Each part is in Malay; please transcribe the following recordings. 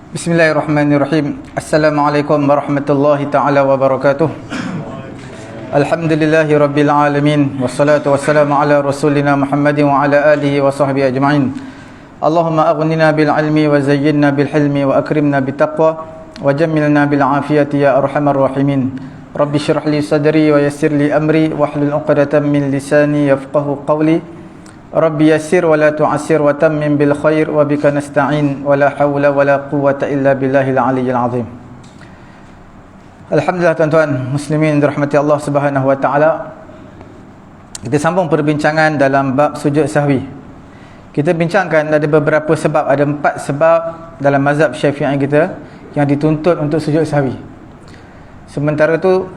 Bismillahirrahmanirrahim. Assalamualaikum warahmatullahi ta'ala wabarakatuh. Alhamdulillahi rabbil alamin. Wassalatu wassalamu ala rasulina Muhammadin wa ala alihi wa sahbihi ajma'in. Allahumma aghnina bil ilmi wa zayyinna bil hilmi wa akrimna bit taqwa wa jammilna bil afiyati ya arhamar rahimin. Rabbi shrah li sadri wa yassir li amri wahlul 'uqdatam min lisani yafqahu qawli. Rabbi yassir wa la tu'assir wa tammim bil khair wa bika nasta'in wa la hawla wa la quwwata illa billahil aliyyil azim. Alhamdulillah tuan-tuan muslimin dirahmati Allah Subhanahu wa taala. Kita sambung perbincangan dalam bab sujud sahwi. Kita bincangkan ada beberapa sebab, ada 4 sebab dalam mazhab Syafi'i kita yang dituntut untuk sujud sahwi. Sementara tu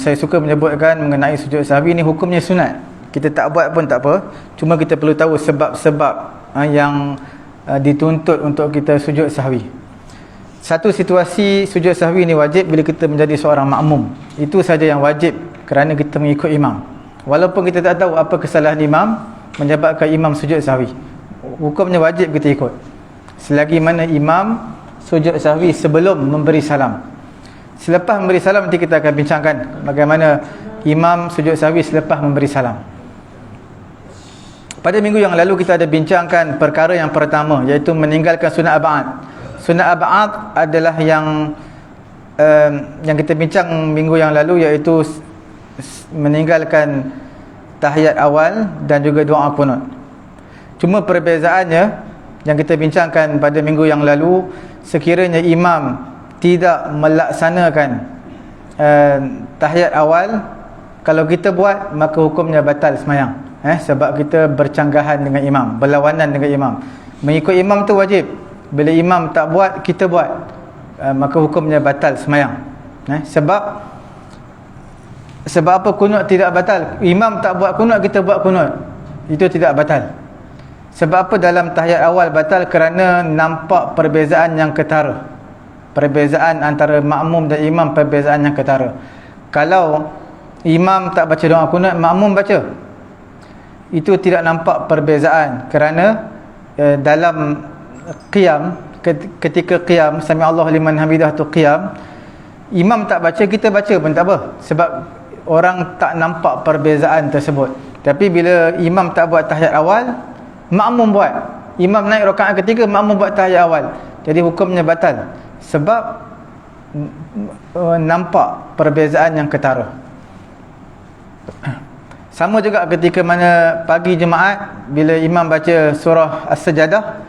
saya suka menyebutkan mengenai sujud sahwi ni hukumnya sunat. Kita tak buat pun tak apa, cuma kita perlu tahu sebab-sebab yang dituntut untuk kita sujud sahwi. Satu situasi sujud sahwi ni wajib bila kita menjadi seorang makmum. Itu saja yang wajib kerana kita mengikut imam. Walaupun kita tak tahu apa kesalahan imam menyebabkan imam sujud sahwi, hukumnya wajib kita ikut. Selagi mana imam sujud sahwi sebelum memberi salam. Selepas memberi salam nanti kita akan bincangkan bagaimana imam sujud sahwi selepas memberi salam. Pada minggu yang lalu kita ada bincangkan perkara yang pertama, iaitu meninggalkan sunat ab'ad. Sunat ab'ad adalah yang kita bincang minggu yang lalu, iaitu meninggalkan tahiyat awal dan juga doa qunut. Cuma perbezaannya yang kita bincangkan pada minggu yang lalu, sekiranya imam tidak melaksanakan tahiyat awal, kalau kita buat maka hukumnya batal sembahyang. Sebab kita bercanggahan dengan imam, berlawanan dengan imam. Mengikut imam tu wajib. Bila imam tak buat, kita buat, maka hukumnya batal sembahyang. Sebab apa kunut tidak batal? Imam tak buat kunut, kita buat kunut, itu tidak batal. Sebab apa dalam tahiyat awal batal? Kerana nampak perbezaan yang ketara. Perbezaan antara makmum dan imam, perbezaan yang ketara. Kalau imam tak baca doa kunut, makmum baca, itu tidak nampak perbezaan. Kerana dalam qiyam, ketika qiyam, sami Allahu liman hamidah tu qiyam, imam tak baca, kita baca pun tak apa, sebab orang tak nampak perbezaan tersebut. Tapi bila imam tak buat tahiyat awal, makmum buat. Imam naik rakaat ketiga, makmum buat tahiyat awal, jadi hukumnya batal. Sebab nampak perbezaan yang ketara. Sama juga ketika mana pagi Jumaat, bila imam baca surah As-Sajdah,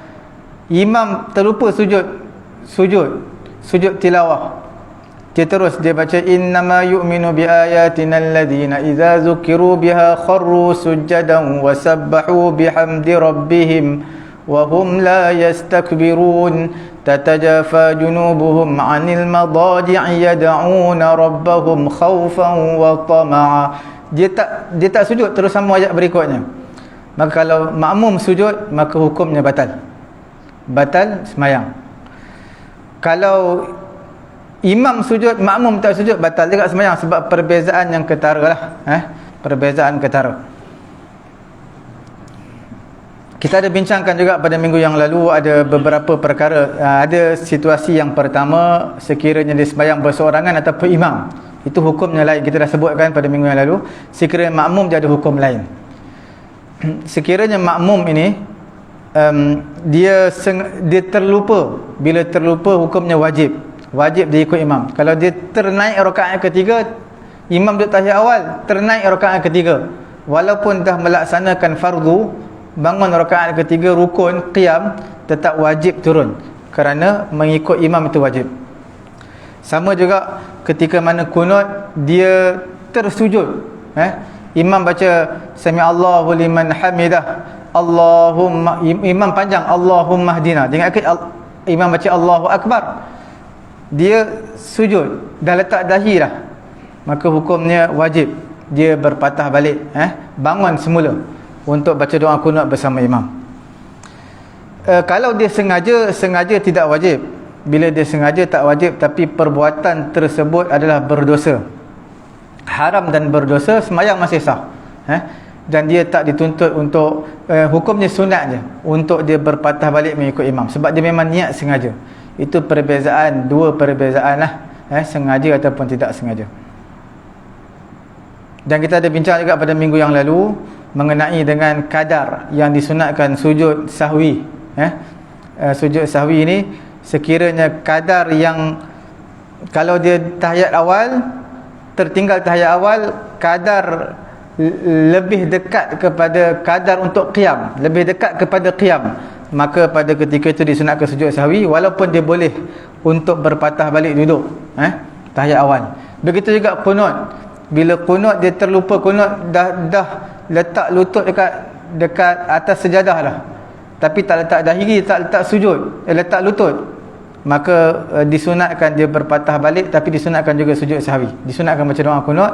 imam terlupa sujud tilawah. Dia terus dia baca innama yu'minu bi ayatina alladhina idza zukiru biha kharru sujadan wa sabbahu bihamdi rabbihim wa hum la yastakbirun tatajafa junubuhum 'anil madaji'i yad'una rabbahum khaufan wa tama'a. Dia tak sujud terus sama ayat berikutnya. Maka kalau makmum sujud, maka hukumnya batal sembahyang. Kalau imam sujud, makmum tak sujud, batal juga sembahyang. Sebab perbezaan yang ketara lah, perbezaan ketara. Kita ada bincangkan juga pada minggu yang lalu, ada beberapa perkara. Ada situasi yang pertama, sekiranya dia sembahyang berseorangan ataupun imam, itu hukumnya lain. Kita dah sebutkan pada minggu yang lalu. Sekiranya makmum dia ada hukum lain. Sekiranya makmum ini dia terlupa. Bila terlupa, hukumnya wajib dia ikut imam. Kalau dia ternaik rakaat ketiga, imam duduk tahiyat awal, ternaik rakaat ketiga, walaupun dah melaksanakan fardu, bangun rakaat ketiga rukun qiyam, tetap wajib turun, kerana mengikut imam itu wajib. Sama juga ketika mana kunut, dia tersujud, imam baca sami Allahu liman hamidah, Allahumma, imam panjang Allahumma hdina, jangan imam baca Allahu akbar, dia sujud, dah letak dahi dah, maka hukumnya wajib dia berpatah balik, bangun semula untuk baca doa kunut bersama imam. Kalau dia sengaja tidak wajib. Bila dia sengaja tak wajib, tapi perbuatan tersebut adalah berdosa, haram dan berdosa, sembahyang masih sah. Dan dia tak dituntut untuk hukumnya sunat je, untuk dia berpatah balik mengikut imam, sebab dia memang niat sengaja. Itu perbezaan, dua perbezaan lah, sengaja ataupun tidak sengaja. Dan kita ada bincang juga pada minggu yang lalu mengenai dengan kadar yang disunatkan sujud sahwi. Sujud sahwi ini sekiranya kadar yang, kalau dia tahiyat awal, tertinggal tahiyat awal, kadar lebih dekat kepada kadar untuk qiyam, lebih dekat kepada qiyam, maka pada ketika itu disunatkan sujud sahwi, walaupun dia boleh untuk berpatah balik duduk tahiyat awal. Begitu juga qunut. Bila qunut dia terlupa qunut, dah letak lutut dekat atas sejadah dah, tapi tak letak dahi, tak letak sujud, letak lutut, maka disunatkan dia berpatah balik, tapi disunatkan juga sujud sahwi. Disunatkan baca doa qunut,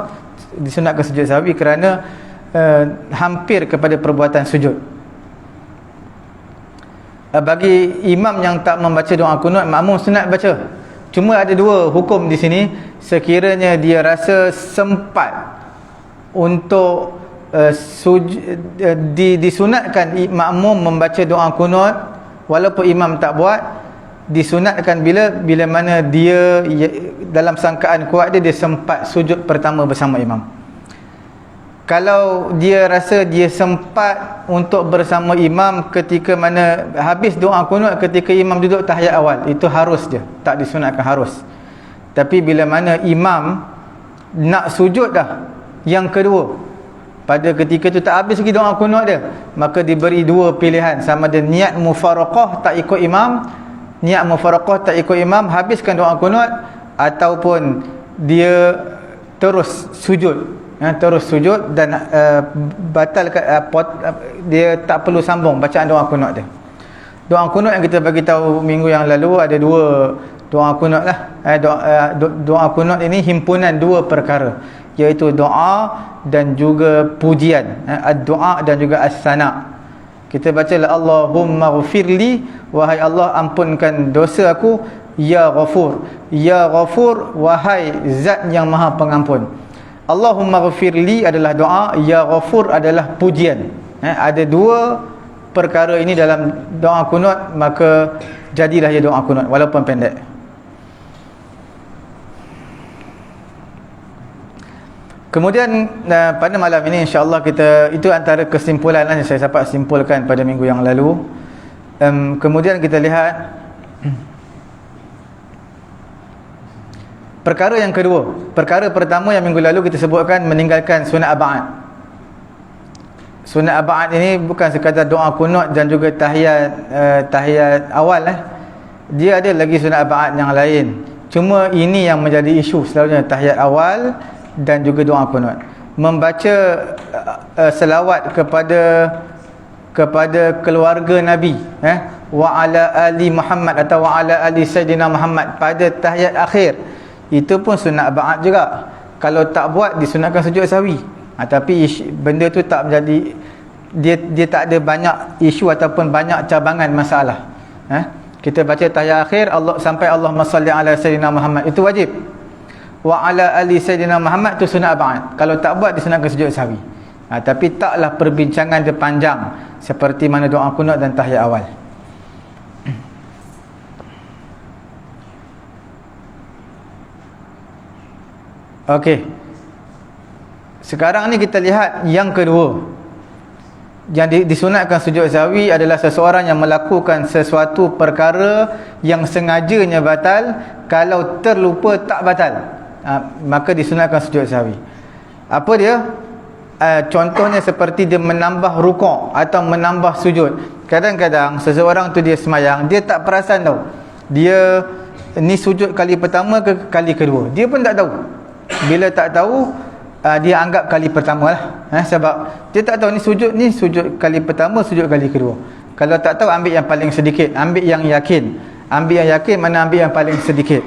disunatkan sujud sahwi kerana hampir kepada perbuatan sujud. Bagi imam yang tak membaca doa qunut, makmum sunat baca. Cuma ada dua hukum di sini. Sekiranya dia rasa sempat untuk disunatkan makmum membaca doa qunut walaupun imam tak buat, disunatkan bila mana dia dalam sangkaan kuat dia sempat sujud pertama bersama imam. Kalau dia rasa dia sempat untuk bersama imam ketika mana habis doa qunut ketika imam duduk tahiyat awal, itu harus je, tak disunatkan harus. Tapi bila mana imam nak sujud dah yang kedua, pada ketika tu tak habis lagi doa qunut dia, maka diberi dua pilihan, sama ada niat mufaraqah tak ikut imam, niat mufaraqah tak ikut imam, habiskan doa qunut, ataupun dia terus sujud, terus sujud dan batalkan, dia tak perlu sambung bacaan doa qunut dia. Doa qunut yang kita bagi tahu minggu yang lalu ada dua doa qunut lah. Doa qunut ini himpunan dua perkara, iaitu doa dan juga pujian, ad-doa dan juga as-sana. Kita baca Allahumma ghfirli, wahai Allah ampunkan dosa aku, ya ghafur, ya ghafur, wahai zat yang maha pengampun. Allahumma ghfirli adalah doa, ya ghafur adalah pujian. Ada dua perkara ini dalam doa qunut, maka jadilah ia doa qunut walaupun pendek. Kemudian pada malam ini insya-Allah kita, itu antara kesimpulan yang saya dapat simpulkan pada minggu yang lalu. Kemudian kita lihat perkara yang kedua. Perkara pertama yang minggu lalu kita sebutkan, meninggalkan sunat ab'ad. Sunat ab'ad ini bukan sekadar doa qunut dan juga tahiyat awal. Dia ada lagi sunat ab'ad yang lain. Cuma ini yang menjadi isu selalunya, tahiyat awal dan juga doa qunut. Membaca selawat kepada keluarga Nabi, wa ala ali Muhammad atau wa ala ali Sayyidina Muhammad pada tahiyat akhir, itu pun sunat ba'ad juga. Kalau tak buat, disunatkan sujud sahwi. Tapi benda tu tak menjadi, dia tak ada banyak isu ataupun banyak cabangan masalah. Kita baca tahiyat akhir sampai Allahumma salli ala Sayyidina Muhammad, itu wajib. Wa ala ali Sayyidina Muhammad, itu sunat ba'ad. Kalau tak buat, disunatkan sujud sahwi. Tapi taklah perbincangan dia panjang seperti mana doa qunut dan tahiyat awal. Okey. Sekarang ni kita lihat yang kedua. Yang disunatkan sujud sahwi adalah seseorang yang melakukan sesuatu perkara yang sengajanya batal, kalau terlupa tak batal. Maka disunatkan sujud sahwi. Apa dia? Contohnya seperti dia menambah rukuk atau menambah sujud. Kadang-kadang seseorang tu dia semayang, dia tak perasan tau, dia ni sujud kali pertama ke kali kedua, dia pun tak tahu. Bila tak tahu, dia anggap kali pertama lah, sebab dia tak tahu ni sujud kali pertama, sujud kali kedua. Kalau tak tahu, ambil yang paling sedikit, ambil yang yakin. Ambil yang yakin, mana ambil yang paling sedikit.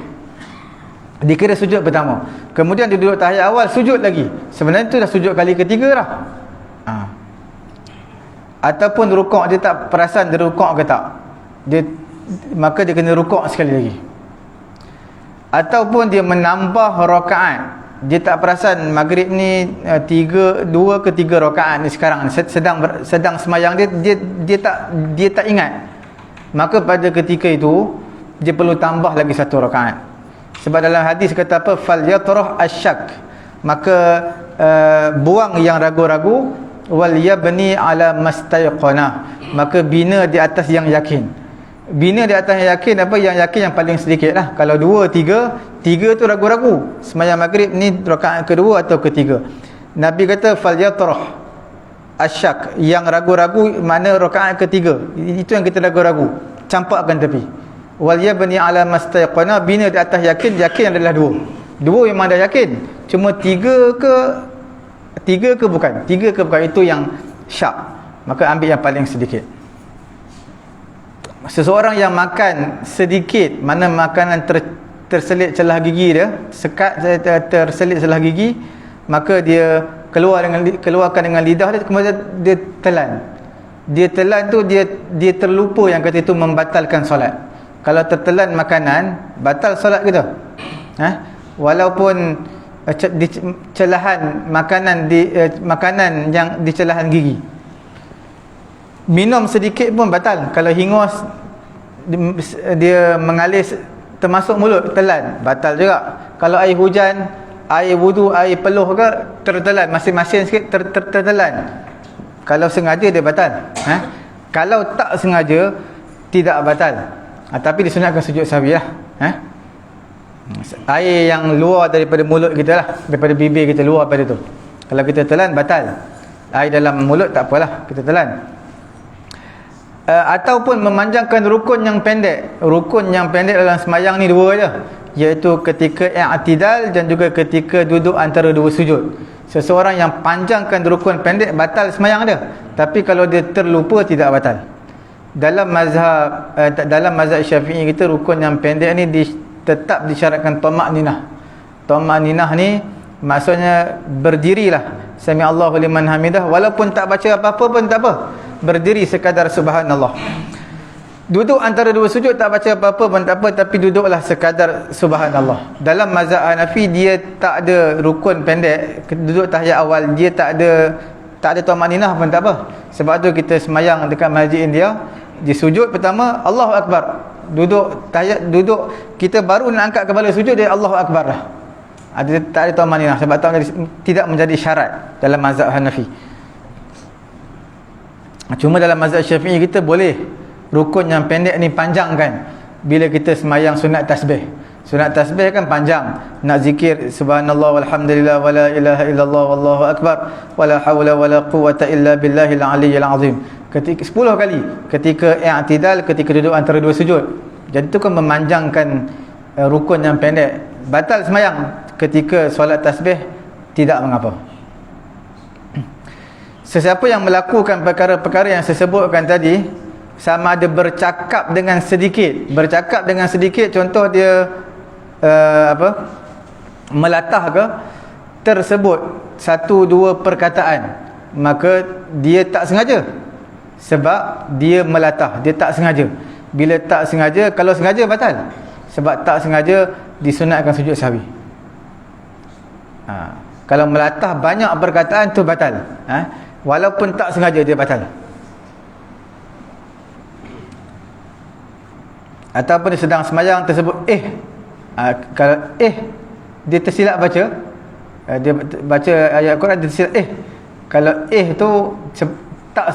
Dikira sujud pertama, kemudian dia duduk tahiyat awal, sujud lagi. Sebenarnya tu dah sujud kali ketiga dah. Ataupun rukuk, dia tak perasan dia rukuk ke tak, maka dia kena rukuk sekali lagi. Ataupun dia menambah rakaat, dia tak perasan maghrib ni 2 ke 3 rakaat ni sekarang sedang semayang, dia tak ingat. Maka pada ketika itu dia perlu tambah lagi 1 rakaat. Sebab dalam hadis kata apa, fal yatrah asyak, maka buang yang ragu-ragu, wal yabni ala mastayqana, maka bina di atas yang yakin. Bina di atas yang yakin apa? Yang yakin yang paling sedikit lah. Kalau 2, 3 tu ragu-ragu. Sembahyang maghrib ni rakaat kedua atau ketiga. Nabi kata fal yatrah asyak, yang ragu-ragu mana rakaat ketiga. Itu yang kita ragu-ragu, campakkan tepi. Wal yabni ala mastayqana, bina di atas yakin. Yakin adalah 2 memang dah yakin. Cuma 3 ke bukan? 3 ke bukan, itu yang syak. Maka ambil yang paling sedikit. Seseorang yang makan sedikit, mana makanan terselit celah gigi dia, terselit celah gigi, maka dia keluarkan dengan lidah dia, kemudian dia telan. Dia telan tu dia terlupa yang kata itu membatalkan solat. Kalau tertelan makanan, batal solat kita. Walaupun celahan makanan yang di celahan gigi. Minum sedikit pun batal. Kalau hingus dia mengalir termasuk mulut, telan, batal juga. Kalau air hujan, air wudu, air peluh ke, tertelan, masing-masing sikit tertelan. Kalau sengaja dia batal. Kalau tak sengaja tidak batal. Tapi disunatkan sujud sahwi lah. Air yang luar daripada mulut kita lah, daripada bibir kita luar pada tu. Kalau kita telan, batal. Air dalam mulut tak apalah, kita telan. Ataupun memanjangkan rukun yang pendek. Rukun yang pendek dalam semayang ni 2 je, iaitu ketika i'tidal dan juga ketika duduk antara 2 sujud. Seseorang yang panjangkan rukun pendek, batal semayang dia. Tapi kalau dia terlupa, tidak batal. Dalam mazhab Syafi'i kita, rukun yang pendek ni tetap disyaratkan tamakninah. Tamakninah ni maksudnya berdirilah, sami Allahu liman hamidah, walaupun tak baca apa-apa pun tak apa, berdiri sekadar subhanallah. Duduk antara 2 sujud tak baca apa-apa pun tak apa, tapi duduklah sekadar subhanallah. Dalam mazhab Hanafi, dia tak ada rukun pendek, duduk tahiyat awal dia tak ada tamakninah pun tak apa. Sebab tu kita semayang dekat masjid India, di sujud pertama Allahu Akbar, duduk tahiyat, duduk kita baru nak angkat kepala sujud, dia Allahu Akbar dah. Tak ada tamakninah, sebab tidak menjadi syarat dalam mazhab Hanafi. Cuma dalam mazhab Syafi'i kita boleh rukun yang pendek ni panjangkan. Bila kita semayang sunat tasbih, sunat tasbih kan panjang, nak zikir subhanallah walhamdulillah wala ilaha illallah wallahu akbar wala hawla wala quwwata illa billahil aliyyil azim, ketika 10 kali ketika i'tidal, ketika duduk antara 2 sujud. Jadi itu kan memanjangkan rukun yang pendek. Batal semayang ketika solat tasbih, tidak mengapa. Sesiapa yang melakukan perkara-perkara yang saya sebutkan tadi, sama ada bercakap dengan sedikit, contoh dia melatah ke, tersebut 1-2 perkataan, maka dia tak sengaja. Sebab dia melatah, dia tak sengaja. Bila tak sengaja, kalau sengaja batal. Sebab tak sengaja disunatkan sujud sahwi. Kalau melatah banyak perkataan tu batal. Walaupun tak sengaja dia batal. Ataupun dia sedang semayang tersebut kalau dia tersilap baca, dia baca ayat Quran, dia tersilap kalau tu tak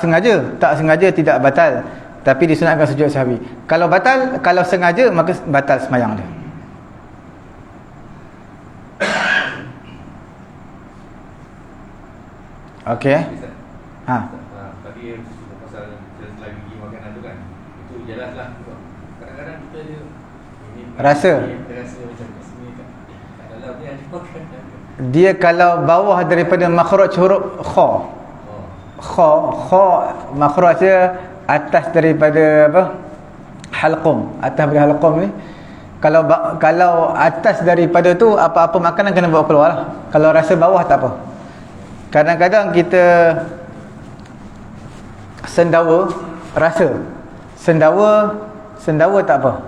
sengaja tidak batal, tapi disunatkan sujud sahwi. Kalau batal, kalau sengaja, maka batal semayang dia. Okey. Tadi pasal jelas gigi makanan tu kan, itu jelaslah. Kadang-kadang kita rasa macam sini kan, dalam dia ada makanan. Dia kalau bawah daripada makhraj huruf kha makhraj dia atas daripada halqum, atas daripada halqum ni, kalau atas daripada tu, apa-apa makanan kena bawa keluar lah. Kalau rasa bawah tak apa. Kadang-kadang kita sendawa rasa, sendawa tak apa,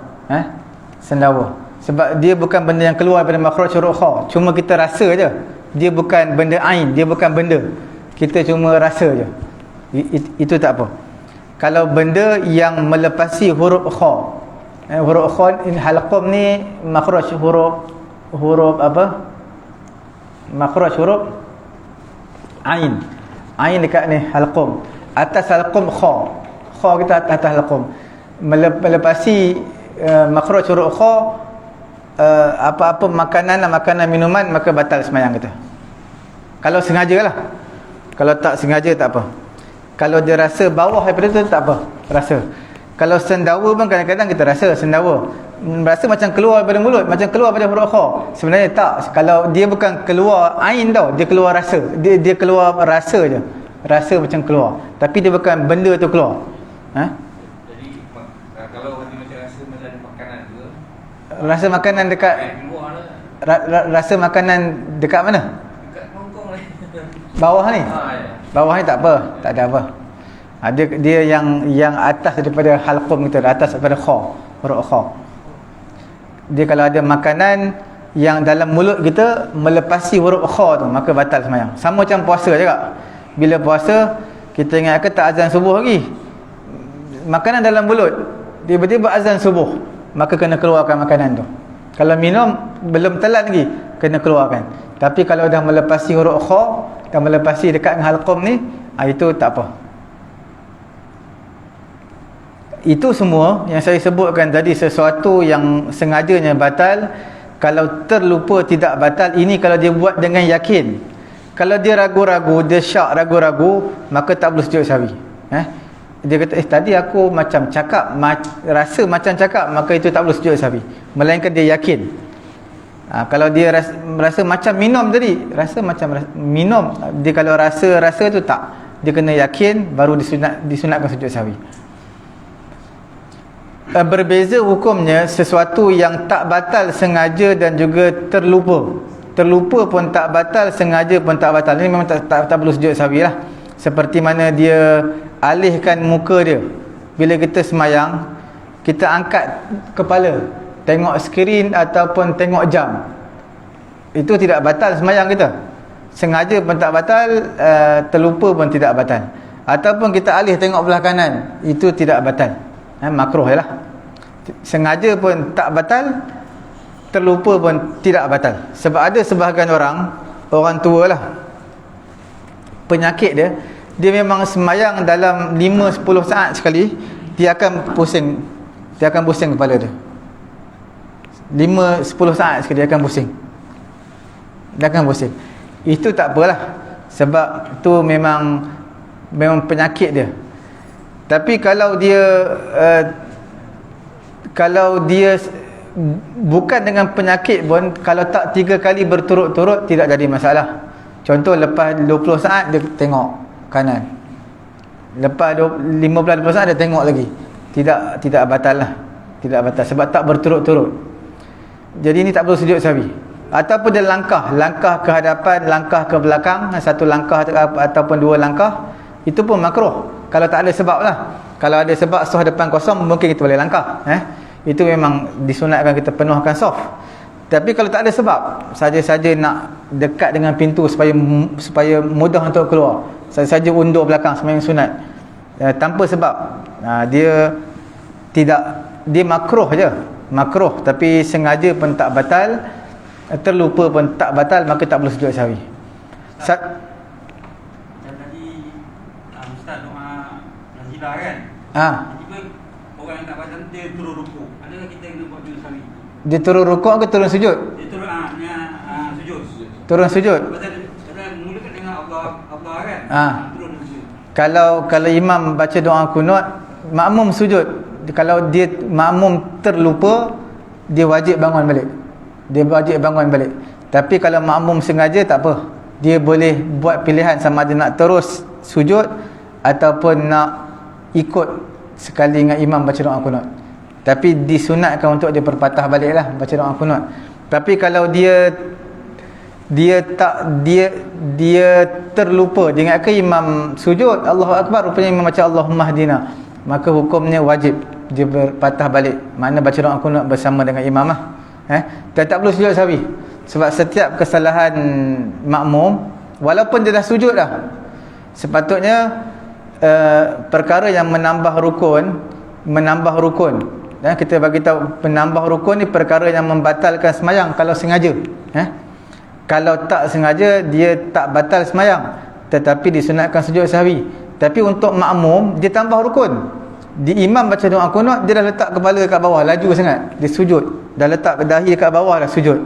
sendawa, sebab dia bukan benda yang keluar daripada makhraj huruf kha, cuma kita rasa je. Dia bukan benda ain, dia bukan benda, kita cuma rasa je. Itu tak apa. Kalau benda yang melepasi huruf kha, Huruf kha ini halqum ni makhraj huruf apa? Makhraj huruf ain. Ain dekat ni halqum. Atas halqum kha. Kha kita atas halqum. Melepasi makhraj huruf kha, apa-apa makanan minuman maka batal sembahyang kita. Kalau sengaja lah. Kalau tak sengaja tak apa. Kalau dia rasa bawah daripada tu tak apa, rasa. Kalau sendawa pun kadang-kadang kita rasa sendawa. Rasa macam keluar daripada mulut, macam keluar daripada huruf kha. Sebenarnya tak. Kalau dia bukan keluar ain tau, dia keluar rasa. Dia keluar rasa je. Rasa macam keluar. Tapi dia bukan benda tu keluar. Jadi kalau dia macam rasa macam ada makanan ke? Rasa makanan dekat Keluar lah. rasa makanan dekat mana? Dekat Hongkong lah. Bawah ni. Ya. Bawah ni tak apa, tak ada apa. Dia yang atas daripada halqum kita, atas daripada kha, huruf kha. Dia kalau ada makanan yang dalam mulut kita melepasi huruf kha tu, maka batal sembahyang. Sama macam puasa juga. Bila puasa kita ingat ke tak azan subuh lagi. Makanan dalam mulut, tiba-tiba azan subuh, maka kena keluarkan makanan tu. Kalau minum belum telan lagi, kena keluarkan. Tapi kalau dah melepasi huruf kha, dah melepasi dekat dengan halqum ni, itu tak apa. Itu semua yang saya sebutkan tadi sesuatu yang sengajanya batal. Kalau terlupa tidak batal. Ini kalau dia buat dengan yakin. Kalau dia ragu-ragu, dia syak ragu-ragu, maka tak perlu sujud sahwi. Dia kata tadi aku macam cakap, rasa macam cakap, maka itu tak perlu sujud sahwi. Melainkan dia yakin. Kalau dia rasa macam minum tadi, rasa macam minum, dia kalau rasa tu tak, dia kena yakin baru disunatkan sujud sahwi. Berbeza hukumnya sesuatu yang tak batal sengaja dan juga terlupa. Terlupa pun tak batal, sengaja pun tak batal. Ini memang tak perlu sujud sahwi lah. Seperti mana dia alihkan muka dia. Bila kita semayang, kita angkat kepala, tengok skrin ataupun tengok jam, itu tidak batal semayang kita. Sengaja pun tak batal, terlupa pun tidak batal. Ataupun kita alih tengok belah kanan, itu tidak batal. Makruh je lah. Sengaja pun tak batal, terlupa pun tidak batal. Sebab ada sebahagian orang tua lah, penyakit dia memang semayang dalam 5-10 saat sekali, dia akan pusing kepala dia. 5-10 saat sekali dia akan pusing. Itu tak apalah, sebab tu memang penyakit dia. Tapi kalau dia bukan dengan penyakit pun, kalau tak 3 kali berturut-turut tidak jadi masalah. Contoh lepas 20 saat dia tengok kanan, lepas 15-20 saat dia tengok lagi, tidak batal lah. Tidak batal sebab tak berturut-turut. Jadi ini tak perlu sujud sahwi. Ataupun dia langkah ke hadapan, langkah ke belakang, 1 langkah ataupun 2 langkah, itu pun makruh. Kalau tak ada sebab lah. Kalau ada sebab soft depan kosong, mungkin kita boleh langkah. Itu memang disunatkan kita penuhkan soft. Tapi kalau tak ada sebab, saja-saja nak dekat dengan pintu supaya mudah untuk keluar, saja-saja undur belakang sembahyang sunat, tanpa sebab, dia makruh je. Makruh, tapi sengaja pun tak batal, terlupa pun tak batal, maka tak perlu sujud sahwi. Ustaz doa nazilah kan? Tiba orang yang tak baca dia turun rukuk. Adakah kita kena buat sujud sahwi? Dia turun rukuk ke turun sujud? Dia turun sujud. Turun sujud. Pasal mulakan dengan Allah kan? Turun sujud. Kalau imam baca doa kunut, makmum sujud. Kalau dia makmum terlupa, dia wajib bangun balik. Tapi kalau makmum sengaja, tak apa. Dia boleh buat pilihan sama ada nak terus sujud ataupun nak ikut sekali dengan imam baca doa kunut. Tapi disunatkan untuk dia berpatah baliklah baca doa kunut. Tapi kalau dia terlupa, dia ingatkan imam sujud, Allahu Akbar, rupanya imam baca Allahumma hdina, maka hukumnya wajib dia berpatah balik, makna baca doa kunut bersama dengan imam lah. Tak perlu sujud sahwi. Sebab setiap kesalahan makmum, walaupun dia dah sujud dah, sepatutnya perkara yang menambah rukun Kita bagi tahu penambah rukun ni perkara yang membatalkan semayang kalau sengaja. Kalau tak sengaja dia tak batal semayang, tetapi disunatkan sujud sahwi. Tapi untuk makmum dia tambah rukun. Di imam baca doa qunut, dia dah letak kepala kat bawah, laju sangat, dia sujud. Dah letak dahi kat bawah dah sujud.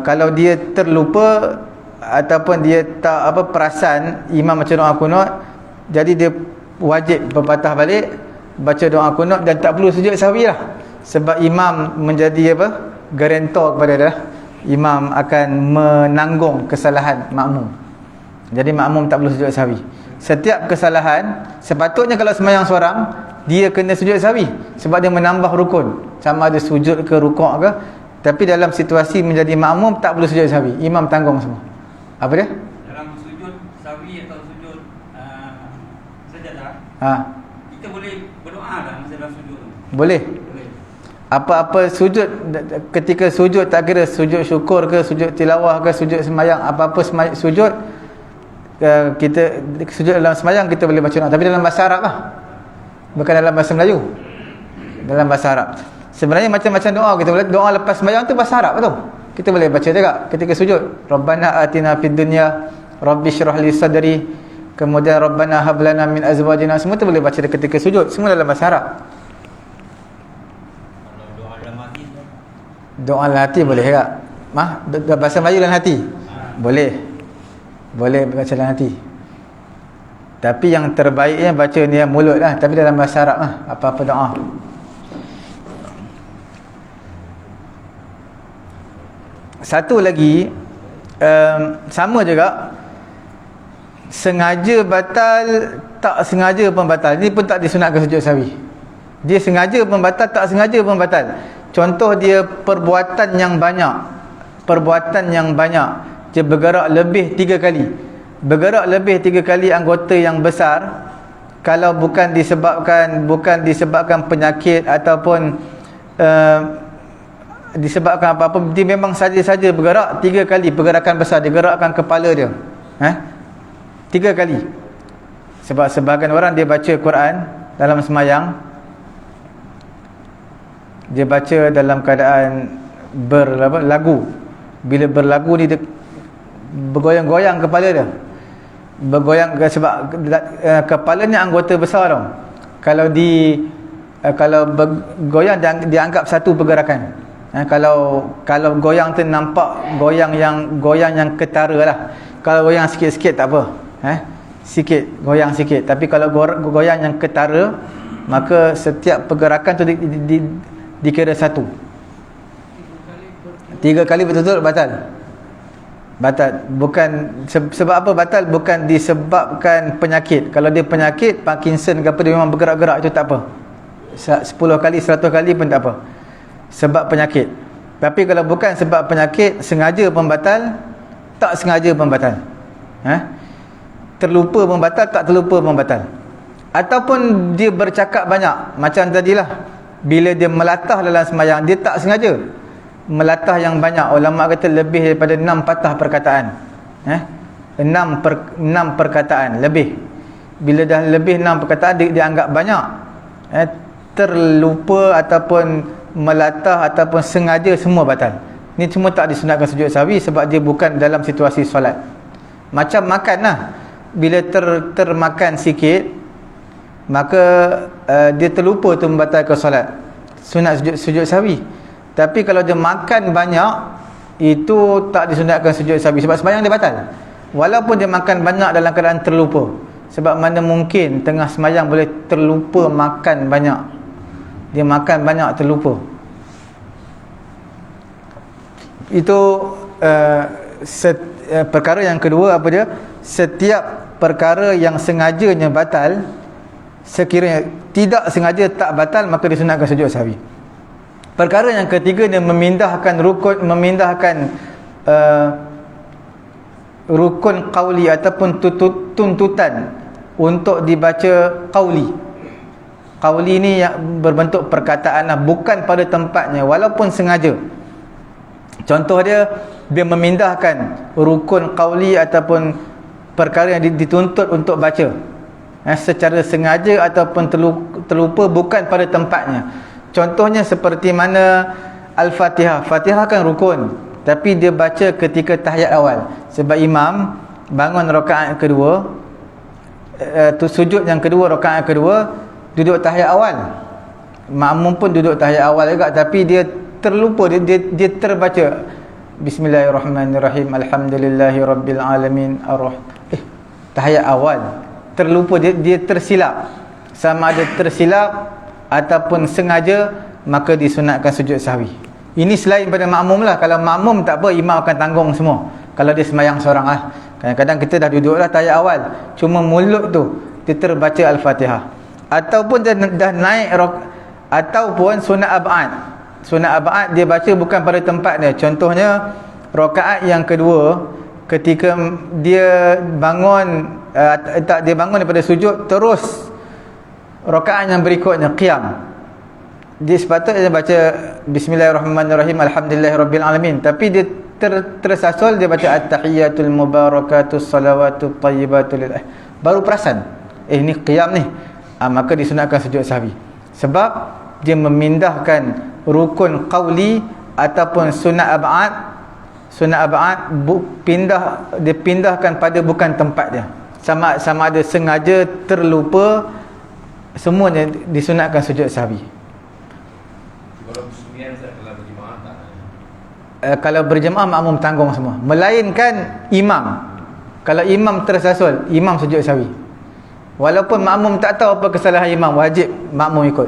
Kalau dia terlupa ataupun dia tak perasan imam baca doa qunut, jadi dia wajib berpatah balik, baca doa qunut dan tak perlu sujud sahwi lah. Sebab imam menjadi garantor kepada dia. Imam akan menanggung kesalahan makmum. Jadi makmum tak perlu sujud sahwi. Setiap kesalahan, sepatutnya kalau sembahyang seorang, dia kena sujud sahwi sebab dia menambah rukun, sama ada sujud ke rukuk ke. Tapi dalam situasi menjadi makmum tak perlu sujud sahwi, imam tanggung semua. Apa dia? Dalam sujud sahwi atau sujud sajadah, kita boleh berdoa tak masa dalam sujud tu? Boleh. Apa-apa sujud, ketika sujud, tak kira sujud syukur ke, sujud tilawah ke, sujud sembahyang, apa-apa sujud, kita sujud dalam sembahyang kita boleh baca doa, tapi dalam bahasa Arab lah, bukan dalam bahasa Melayu, dalam bahasa Arab. Sebenarnya macam-macam doa kita boleh, doa lepas sembahyang tu bahasa Arab tu kita boleh baca juga ketika sujud. Rabbana atina fid dunya, Rabbi syrah li sadri, kemudian Rabbana hab lana min azwajina, semua tu boleh baca ketika sujud, semua dalam bahasa Arab. Doa dalam hati boleh tak? Bahasa Melayu dalam hati? Boleh. Boleh baca dalam hati. Tapi yang terbaiknya baca ni mulut lah, tapi dalam bahasa Arab lah, apa-apa doa. Satu lagi, sama juga, sengaja batal, tak sengaja pun batal. Ini pun tak disunatkan sujud sahwi. Dia sengaja pun batal, tak sengaja pun batal. Contoh dia perbuatan yang banyak. Dia bergerak lebih 3 kali. Bergerak lebih 3 kali anggota yang besar, kalau bukan disebabkan penyakit ataupun disebabkan apa-apa, dia memang saja-saja bergerak 3 kali pergerakan besar, dia gerakkan kepala dia 3 kali. Sebab sebahagian orang dia baca Quran dalam semayang, dia baca dalam keadaan berlagu. Bila berlagu ni dia bergoyang-goyang kepala dia, bergoyang sebab kepalanya anggota besar tau. Kalau bergoyang dianggap satu pergerakan. Kalau goyang tu nampak goyang yang ketara lah. Kalau goyang sikit-sikit tak apa, sikit, goyang sikit. Tapi kalau goyang yang ketara, maka setiap pergerakan tu dikira satu. 3 kali betul-betul batal. Bukan sebab apa batal? Bukan disebabkan penyakit. Kalau dia penyakit Parkinson ke apa, dia memang bergerak-gerak, itu tak apa. 10 kali 100 kali pun tak apa, sebab penyakit. Tapi kalau bukan sebab penyakit, sengaja pun batal, tak sengaja pun batal. Terlupa pun batal, tak terlupa pun batal. Ataupun dia bercakap banyak, macam tadilah, bila dia melatah dalam sembahyang, dia tak sengaja melatah yang banyak. Ulama kata lebih daripada 6 patah perkataan. 6 perkataan lebih. Bila dah lebih 6 perkataan, dia anggap banyak. Terlupa ataupun melatah ataupun sengaja, semua batal. Ni semua tak disunatkan sujud sahwi sebab dia bukan dalam situasi solat. Macam makan lah, bila termakan sikit, maka dia terlupa tu membatalkan solat, sunat sujud sahwi. Tapi kalau dia makan banyak, itu tak disunatkan sujud sahwi sebab sembahyang dia batal. Walaupun dia makan banyak dalam keadaan terlupa. Sebab mana mungkin tengah sembahyang boleh terlupa makan banyak. Dia makan banyak terlupa. Itu perkara yang kedua, apa dia? Setiap perkara yang sengajanya batal, sekiranya tidak sengaja tak batal, maka disunatkan sujud sahwi. Perkara yang ketiga, dia memindahkan rukun qauli ataupun tuntutan untuk dibaca qauli. Qauli ni yang berbentuk perkataan lah, bukan pada tempatnya walaupun sengaja. Contoh dia memindahkan rukun qauli ataupun perkara yang dituntut untuk baca secara sengaja ataupun terlupa, bukan pada tempatnya. Contohnya seperti mana Al-Fatihah. Fatihah kan rukun, tapi dia baca ketika tahiyat awal. Sebab imam bangun rakaat kedua, sujud yang kedua, rakaat kedua, duduk tahiyat awal. Makmum pun duduk tahiyat awal juga, tapi dia terlupa, dia terbaca Bismillahirrahmanirrahim, Alhamdulillahirabbil alamin, tahiyat awal. Terlupa, dia tersilap. Sama ada tersilap ataupun sengaja, maka disunatkan sujud sahwi. Ini selain pada makmum lah. Kalau makmum tak apa, imam akan tanggung semua. Kalau dia sembahyang seorang lah. Kadang-kadang kita dah duduk lah tahiyat awal, cuma mulut tu dia terbaca Al-Fatihah. Ataupun dah naik ataupun sunat ab'ad. Sunat ab'ad dia baca bukan pada tempat dia. Contohnya rakaat yang kedua, ketika dia bangun, dia bangun daripada sujud, terus rakaat yang berikutnya qiyam, dia sepatutnya baca Bismillahirrahmanirrahim, Alhamdulillahirabbil alamin, tapi dia tersasul, dia baca at-tahiyatul mubarakatus salawatut thayyibatul lillah. Baru perasan ini qiyam ni, maka disunatkan sujud sahwi. Sebab dia memindahkan rukun qauli ataupun sunat ab'ad. Sunat ab'ad dia pindahkan pada bukan tempat dia. Sama ada sengaja, terlupa, semuanya disunatkan sujud sahwi. Kalau berjemaah makmum tanggung semua, melainkan imam. Kalau imam tersasul, imam sujud sahwi. Walaupun makmum tak tahu apa kesalahan imam, wajib makmum ikut.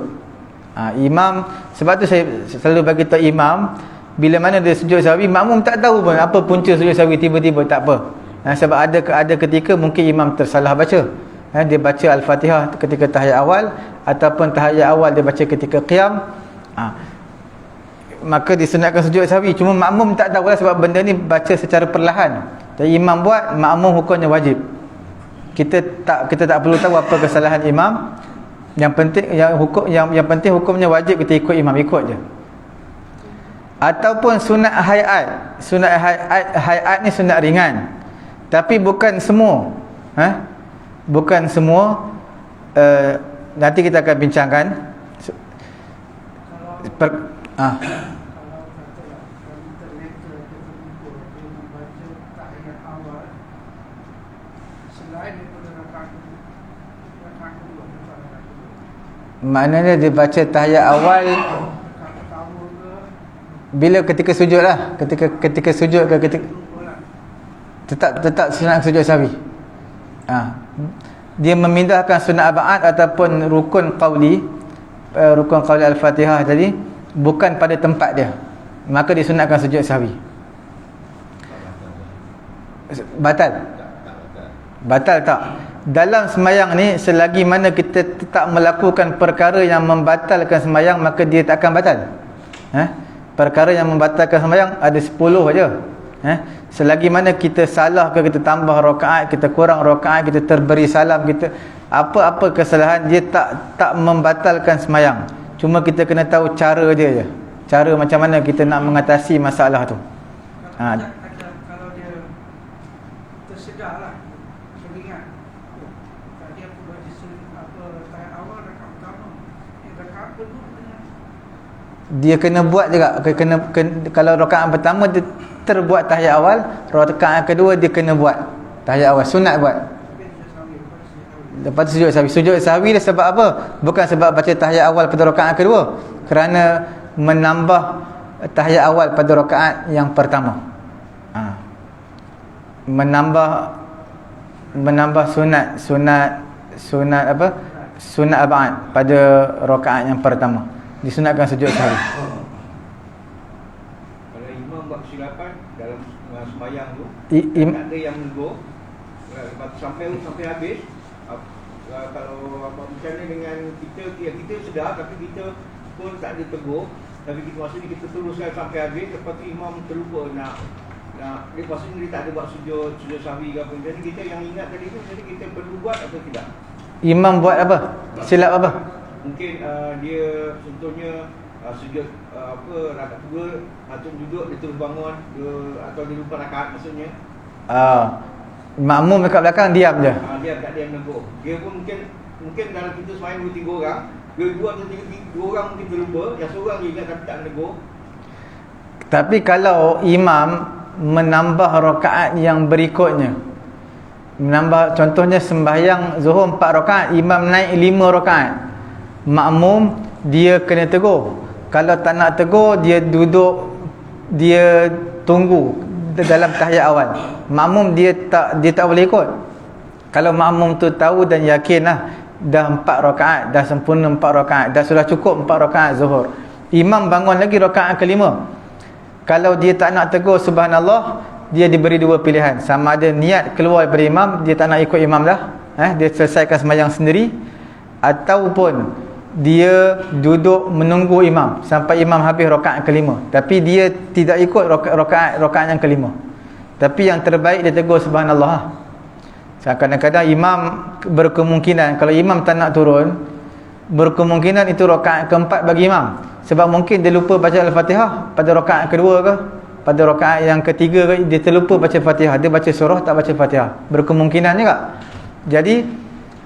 Imam, sebab tu saya selalu bagi tahu imam, bila mana dia sujud sahwi, makmum tak tahu pun apa punca sujud sahwi, tiba-tiba tak apa. Sebab ada ketika mungkin imam tersalah baca. Dia baca Al-Fatihah ketika tahiyat awal, ataupun tahiyat awal dia baca ketika qiyam, maka disunatkan sujud sahwi. Cuma makmum tak tahu lah, sebab benda ni baca secara perlahan. Jadi imam buat, makmum hukumnya wajib. Kita tak perlu tahu apa kesalahan imam. Yang penting hukumnya wajib, kita ikut imam, ikut je. Ataupun sunat hayat. Sunat hayat ni sunat ringan, tapi bukan semua. Bukan semua. Nanti kita akan bincangkan. Maknanya dia baca tahiyat awal bila ketika sujud lah, ketika sujud ke tetap sunat sujud sahwi. Dia memindahkan sunat ab'ad ataupun rukun qauli Al-Fatihah tadi bukan pada tempat dia, maka disunatkan sujud sahwi. Batal tak? Dalam sembahyang ni, selagi mana kita tak melakukan perkara yang membatalkan sembahyang, maka dia tak akan batal. Perkara yang membatalkan sembahyang ada 10 aja. Selagi mana kita salah ke, kita tambah rakaat, kita kurang rakaat, kita terberi salam, kita apa-apa kesalahan, dia tak membatalkan sembahyang. Cuma kita kena tahu cara dia je. Cara macam mana kita nak mengatasi masalah tu. Kalau dia tersedar lah, teringat tadi aku baca tahiyat awal rakaat pertama, rakaat kedua dia kena buat juga. Kalau rakaat pertama dia terbuat tahiyat awal, rakaat kedua dia kena buat tahiyat awal, sunat buat. Lepas tu sujud sahwi. Sujud sahwi dia sebab apa? Bukan sebab baca tahiyat awal pada rakaat kedua, kerana menambah tahiyat awal pada rakaat yang pertama. Menambah sunat apa? Sunat ab'ad pada rakaat yang pertama. Disunatkan sujud sahwi. Kalau imam buat kesilapan dalam sembahyang tu, ada yang menegur sampai habis. Kalau macam ni dengan kita sedar, tapi kita pun tak ada tegur, tapi maksudnya kita teruskan sampai habis, lepas tu imam terlupa nak dia maksudnya dia tak ada buat sujud sahwi ke apa. Jadi kita yang ingat tadi tu, jadi kita perlu buat atau tidak? Imam buat apa? Silap apa? Mungkin dia contohnya sujud rakaat kedua, atau duduk dia terus bangun, atau dia lupa rakaat maksudnya. Makmum dekat belakang diam je. Dia tak ada yang negur. Dia pun mungkin dalam kita sembahyang 2-3 orang, Dua atau dua orang mungkin terlupa, yang seorang dia ingat tapi tak menegur. Tapi kalau imam menambah rakaat yang berikutnya, menambah, contohnya sembahyang Zuhur 4 rakaat, imam naik 5 rakaat, makmum dia kena tegur. Kalau tak nak tegur, dia duduk, dia tunggu dalam tahiyat awal. Makmum dia tak boleh ikut. Kalau makmum tu tahu dan yakin lah, dah 4 rakaat, dah sempurna 4 rakaat, dah sudah cukup 4 rakaat Zuhur, imam bangun lagi rakaat kelima, kalau dia tak nak tegur subhanallah, dia diberi dua pilihan. Sama ada niat keluar daripada imam, dia tak nak ikut imam dah, dia selesaikan sembahyang sendiri, ataupun dia duduk menunggu imam sampai imam habis rakaat kelima, tapi dia tidak ikut rakaat yang kelima. Tapi yang terbaik dia tegur subhanallah. Kadang-kadang imam berkemungkinan, kalau imam tak nak turun, berkemungkinan itu rakaat keempat bagi imam, sebab mungkin dia lupa baca Al-Fatihah pada rakaat kedua ke, pada rakaat yang ketiga ke, dia terlupa baca Fatihah, dia baca surah tak baca Fatihah, berkemungkinan juga. Jadi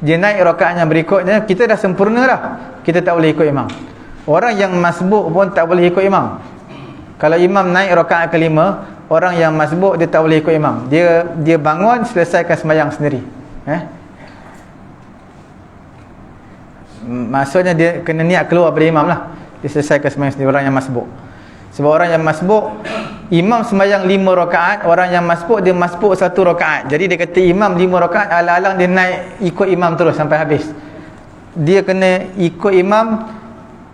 dia naik rakaat yang berikutnya, kita dah sempurna dah, kita tak boleh ikut imam. Orang yang masbuk pun tak boleh ikut imam. Kalau imam naik rakaat kelima, orang yang masbuk dia tak boleh ikut imam, dia bangun selesaikan sembahyang sendiri. Maksudnya dia kena niat keluar dari imam lah, dia selesaikan sembahyang sendiri, orang yang masbuk. Sebab orang yang masbuk, imam sembahyang 5 rakaat, orang yang masbuk dia masbuk 1 rakaat. Jadi dia kata imam 5 rakaat, alang-alang dia naik ikut imam terus sampai habis. Dia kena ikut imam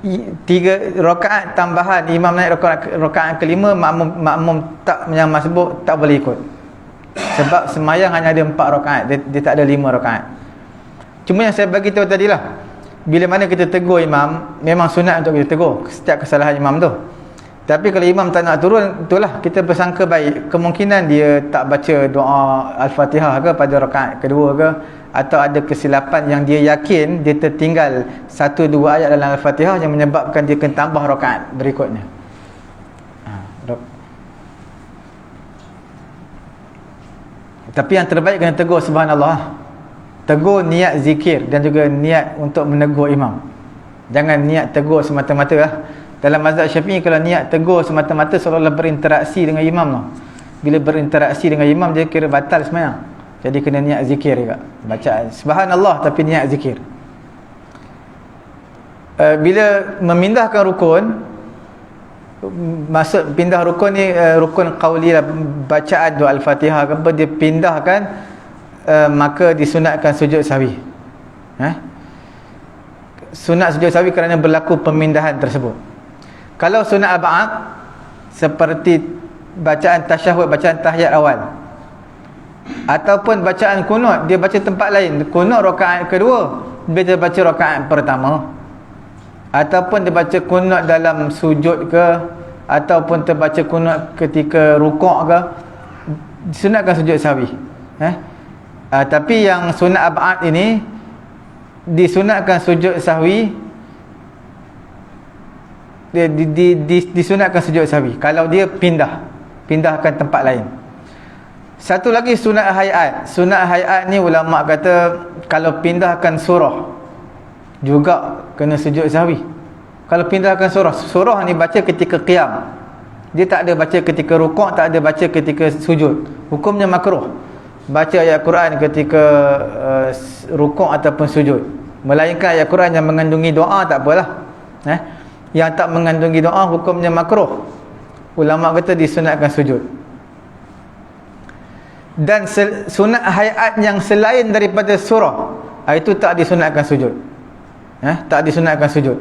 3 rakaat tambahan, imam naik rakaat kelima, makmum tak, yang masbuk tak boleh ikut. Sebab sembahyang hanya ada 4 rakaat, dia tak ada 5 rakaat. Cuma yang saya bagi tahu tadilah, bila mana kita tegur imam, memang sunat untuk kita tegur setiap kesalahan imam tu. Tapi kalau imam tak nak turun, itulah kita bersangka baik, kemungkinan dia tak baca doa Al-Fatihah ke pada rakaat kedua ke, atau ada kesilapan yang dia yakin dia tertinggal 1-2 ayat dalam Al-Fatihah yang menyebabkan dia kena tambah rakaat berikutnya. Tapi yang terbaik kena tegur subhanallah, tegur niat zikir dan juga niat untuk menegur imam. Jangan niat tegur semata-mata lah. Dalam mazhab Syafi'i, kalau niat tegur semata-mata seolah-olah berinteraksi dengan imam lah. Bila berinteraksi dengan imam, dia kira batal sembahyang. Jadi kena niat zikir juga, baca subhanallah tapi niat zikir. Bila memindahkan rukun, maksud pindah rukun ni rukun qauli lah, bacaan doa Al-Fatihah ke apa, dia pindahkan, maka disunatkan sujud sahwi. Sunat sujud sahwi kerana berlaku pemindahan tersebut. Kalau sunat ab'ad, seperti bacaan tasyahud, bacaan tahiyat awal, ataupun bacaan kunut, dia baca tempat lain, kunut rakaat kedua, dia baca rakaat pertama, ataupun dia baca kunut dalam sujud ke, ataupun terbaca kunut ketika rukuk ke, disunatkan sujud sahwi. Tapi yang sunat ab'ad ini disunatkan sujud sahwi, disunatkan sujud sahwi kalau dia pindahkan tempat lain. Satu lagi sunat hayat. Sunat hayat ni ulama kata kalau pindahkan surah juga kena sujud sahwi. Kalau pindahkan surah ni baca ketika qiyam, dia tak ada baca ketika rukuk, tak ada baca ketika sujud, hukumnya makruh baca ayat Quran ketika rukuk ataupun sujud, melainkan ayat Quran yang mengandungi doa tak apalah. Yang tak mengandungi doa hukumnya makruh. Ulama kata disunatkan sujud. Dan sunat hayat yang selain daripada surah, itu tak disunatkan sujud. Tak disunatkan sujud.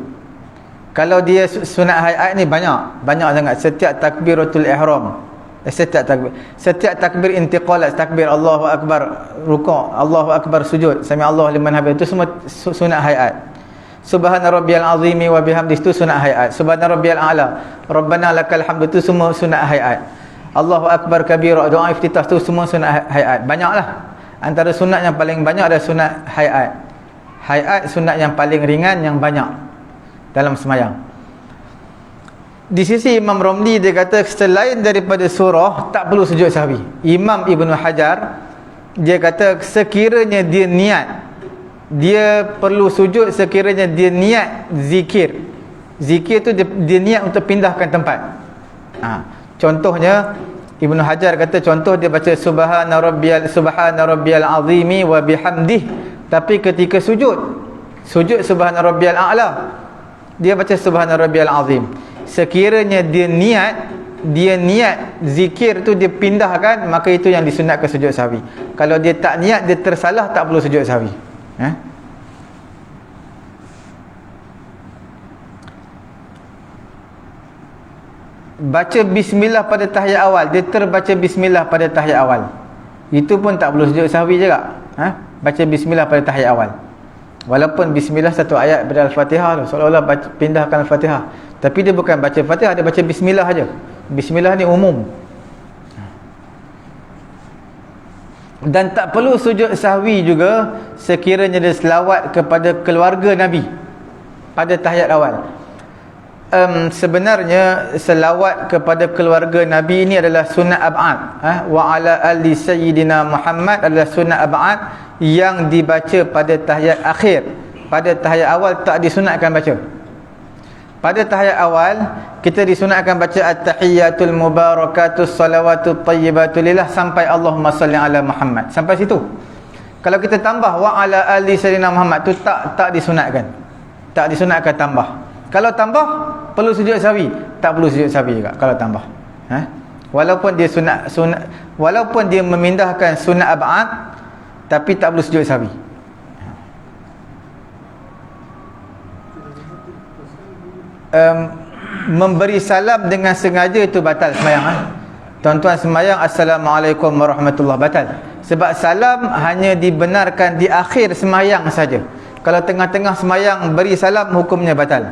Kalau dia sunat hayat ni banyak sangat. Setiap takbiratul ihram, setiap takbir intiqalat, takbir Allahu akbar rukuk, Allahu akbar sujud, sami Allahu liman hamid, itu semua sunat hayat. Subhana rabbiyal azimi wa bihamdihi, itu sunat hayat. Subhana rabbiyal a'la, rabbana lakal hamdu, itu semua sunat hayat. Allahu akbar kabira, doa iftitah, itu semua sunat hayat. Banyaklah. Antara sunat yang paling banyak adalah sunat hayat. Hayat sunat yang paling ringan, yang banyak dalam sembahyang. Di sisi Imam Romli, dia kata selain daripada surah tak perlu sujud sahwi. Imam Ibnu Hajar, dia kata sekiranya dia niat dia perlu sujud sekiranya dia niat zikir. Zikir tu dia niat untuk pindahkan tempat. Contohnya Ibnu Hajar kata, contoh dia baca subhana rabbiyal azimi wa bihamdih, tapi ketika sujud subhana rabbiyal a'la, dia baca subhana rabbiyal azim. Sekiranya dia niat zikir tu dia pindahkan, maka itu yang disunatkan sujud sahwi. Kalau dia tak niat, dia tersalah, tak perlu sujud sahwi. Baca bismillah pada tahiyat awal, dia terbaca bismillah pada tahiyat awal, itu pun tak perlu sujud sahwi juga. Baca bismillah pada tahiyat awal, walaupun bismillah satu ayat pada Al-Fatihah, seolah-olah pindahkan Al-Fatihah, tapi dia bukan baca Fatihah, dia baca bismillah saja. Bismillah ni umum. Dan tak perlu sujud sahwi juga sekiranya dia selawat kepada keluarga Nabi pada tahiyat awal. Sebenarnya selawat kepada keluarga Nabi ini adalah sunat ab'ad. Wa ala ali sayyidina Muhammad adalah sunat ab'ad yang dibaca pada tahiyat akhir. Pada tahiyat awal tak disunatkan baca. Pada tahiyat awal kita disunatkan baca at-tahiyyatul mubarakatus salawatut thayyibatu lillah sampai Allahumma salli ala Muhammad, sampai situ. Kalau kita tambah wa ala ali sayyidina Muhammad tu tak disunatkan. Tak disunatkan tambah. Kalau tambah perlu sujud sahwi, tak perlu sujud sahwi juga kalau tambah. Walaupun dia walaupun dia memindahkan sunat ab'ad, tapi tak perlu sujud sahwi. Memberi salam dengan sengaja itu batal semayang. Tuan-tuan semayang assalamualaikum warahmatullahi, batal. Sebab salam hanya dibenarkan di akhir semayang saja. Kalau tengah-tengah semayang beri salam, hukumnya batal.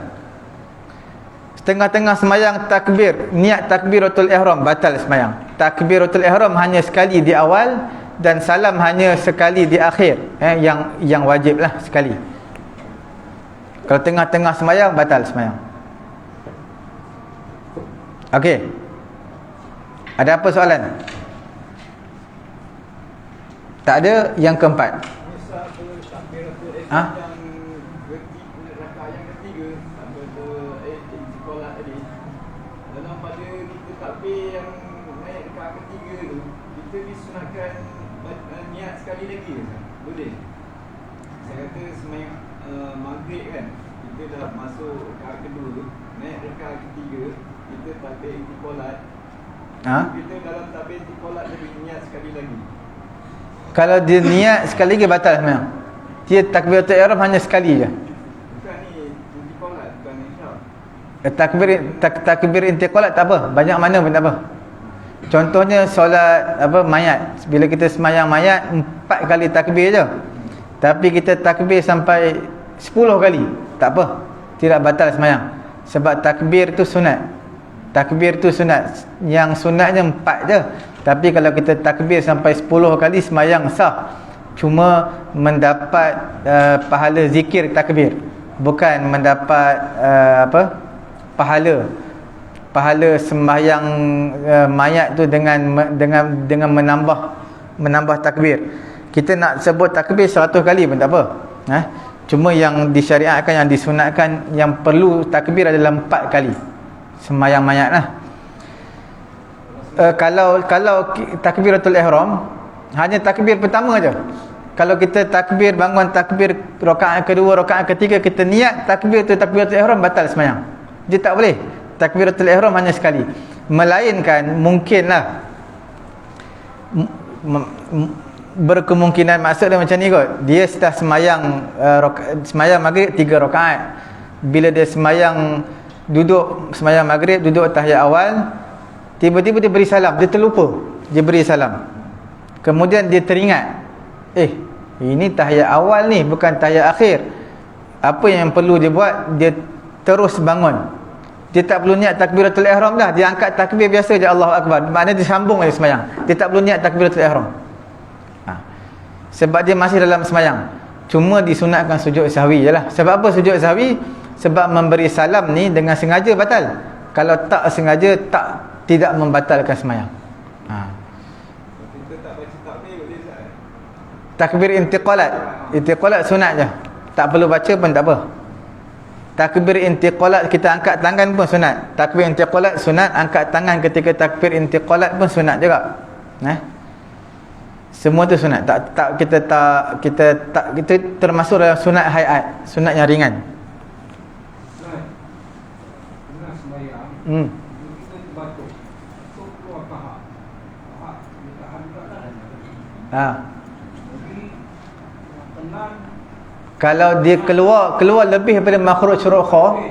Tengah-tengah semayang takbir, niat takbiratul ihram, batal semayang. Takbiratul ihram hanya sekali di awal dan salam hanya sekali di akhir. Yang wajib lah sekali. Kalau tengah-tengah semayang, batal semayang. Okey. Ada apa soalan? Tak ada. Yang keempat. Sekali lagi boleh. Saya kata semayang maghrib kan, kita dah masuk rakaat kedua, naik rakaat ketiga, kita takbir intiqalat. Kita dalam takbir intiqalat tadi niat sekali lagi. Kalau dia niat sekali lagi batal semayang. Dia takbiratul ihram hanya sekali je. Bukan ni intiqalat, bukan ihram. Takbir intiqalat tak apa, banyak mana pun tak apa. Contohnya solat mayat, bila kita semayang mayat 4 kali takbir je, tapi kita takbir sampai 10 kali, tak apa, tidak batal semayang. Sebab takbir tu sunat. Takbir tu sunat. Yang sunatnya 4 je, tapi kalau kita takbir sampai 10 kali semayang sah. Cuma mendapat pahala zikir takbir, bukan mendapat pahala sembahyang mayat tu dengan menambah takbir. Kita nak sebut takbir 100 kali pun tak apa. Cuma yang disyariatkan, yang disunatkan, yang perlu takbir adalah 4 kali sembahyang mayat lah. Kalau takbiratul ihram hanya takbir pertama je. Kalau kita takbir, bangun takbir rakaat kedua, rakaat ketiga, kita niat takbir tu takbiratul ihram, batal sembahyang. Dia tak boleh. Takbiratul ihram hanya sekali. Melainkan mungkinlah berkemungkinan, maksudnya macam ni kot. Dia setelah semayang maghrib 3 rakaat. Bila dia semayang maghrib, duduk tahiyat awal, tiba-tiba dia beri salam, dia terlupa, dia beri salam. Kemudian dia teringat, ini tahiyat awal ni, bukan tahiyat akhir. Apa yang perlu dia buat? Dia terus bangun. Dia tak perlu niat takbiratul ihram dah. Dia angkat takbir biasa je, Allahu Akbar. Maknanya dia sambung lagi semayang. Dia tak perlu niat takbiratul ihram. Sebab dia masih dalam semayang. Cuma disunatkan sujud sahwi je lah. Sebab apa sujud sahwi? Sebab memberi salam ni dengan sengaja batal. Kalau tak sengaja, tidak membatalkan semayang. Takbir intiqalat. Intiqalat sunat je. Tak perlu baca pun tak apa. Takbir intiqalat kita angkat tangan pun sunat. Takbir intiqalat sunat, angkat tangan ketika takbir intiqalat pun sunat juga. Semua tu sunat. Kita termasuk dalam sunat hayat, sunat yang ringan. Tengah sembahyang, kita terbatuk. So keluar pahak. Pahak dia tahan juga lah. Jadi tenang. Kalau dia keluar lebih daripada makhraj rukha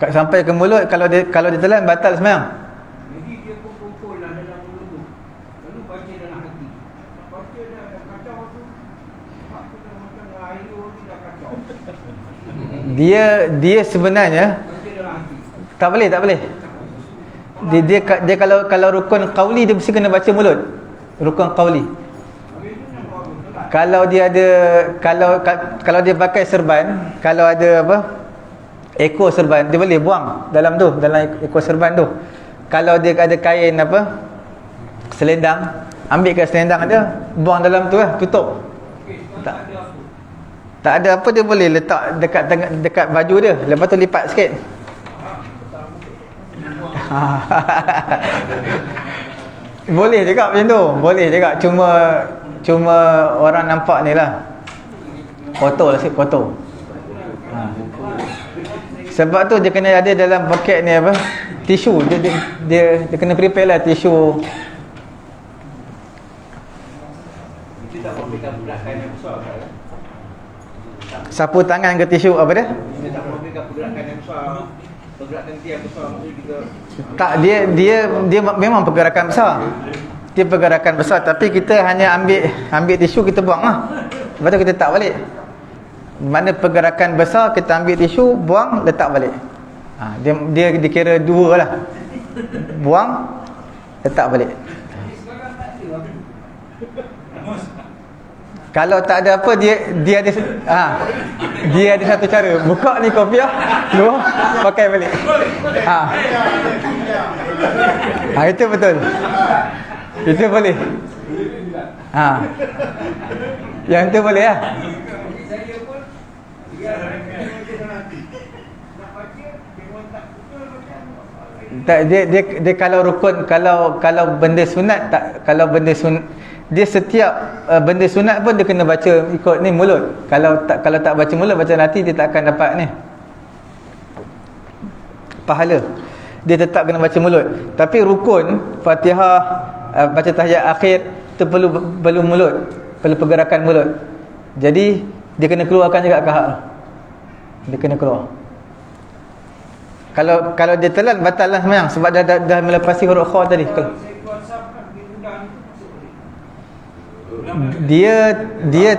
sampai ke mulut, kalau dia telan batal sembahyang. Jadi dia pun kumpul lah dalam mulut tu. Lalu baca dalam hati. Baca dah kacau tu. Pahak tu dah macam air tu dah kacau. Dia sebenarnya Baca dalam hati. tak boleh. Dia kalau rukun qauli dia mesti kena baca mulut. Rukun qauli. Kalau dia ada kalau dia pakai serban, kalau ada ekor serban, dia boleh buang dalam ekor serban tu. Kalau dia ada kain selendang, ambil kat selendang dia, buang dalam tu tutup. Tak ada apa, dia boleh letak dekat baju dia, lepas tu lipat sikit. Boleh juga macam tu, boleh juga, cuma orang nampak ni lah, foto lah sikit, foto. Sebab tu dia kena ada dalam poket ni tisu, dia kena prepare lah tisu. Kita tak memberikan pergerakan yang besar kan? Sapu tangan ke tisu apa dia? Kita tak memberikan pergerakan yang besar. Pergerakan tiang besar maksudnya kita. Tak, dia memang pergerakan besar. Dia pergerakan besar, tapi kita hanya ambil tisu, kita buang lah. Lepas tu kita tak balik. Mana pergerakan besar, kita ambil tisu, buang, letak balik. Dia dikira dua lah. Buang, letak balik. Kalau tak ada apa, dia ada satu cara. Buka ni kopiah, keluar, pakai balik. Itu betul. Itu boleh. Yang tu boleh lah. Saya pun tak, dia kalau rukun, kalau benda sunat, kalau benda sunat, dia setiap benda sunat pun dia kena baca ikut ni mulut. Kalau tak baca mulut, baca hati, dia tak akan dapat ni pahala. Dia tetap kena baca mulut. Tapi rukun Fatihah, baca tahiyat akhir tu perlu mulut, perlu pergerakan mulut. Jadi dia kena keluarkan juga kahak. Dia kena keluar. Kalau dia telan, batal lah sembahyang, sebab dah melepasi huruf kha tadi. Dia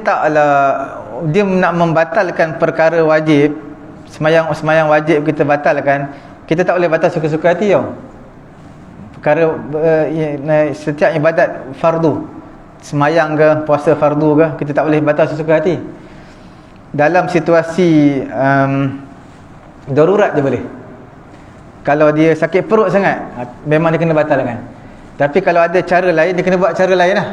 taklah, dia nak membatalkan perkara wajib. Sembahyang wajib kita batalkan. Kita tak boleh batal suka-suka hati tau. Perkara setiap ibadat fardu, sembahyang ke, puasa fardu ke, kita tak boleh batal sesuka hati. Dalam situasi darurat je boleh. Kalau dia sakit perut sangat, memang dia kena batalkan. Tapi kalau ada cara lain, dia kena buat cara lain lah.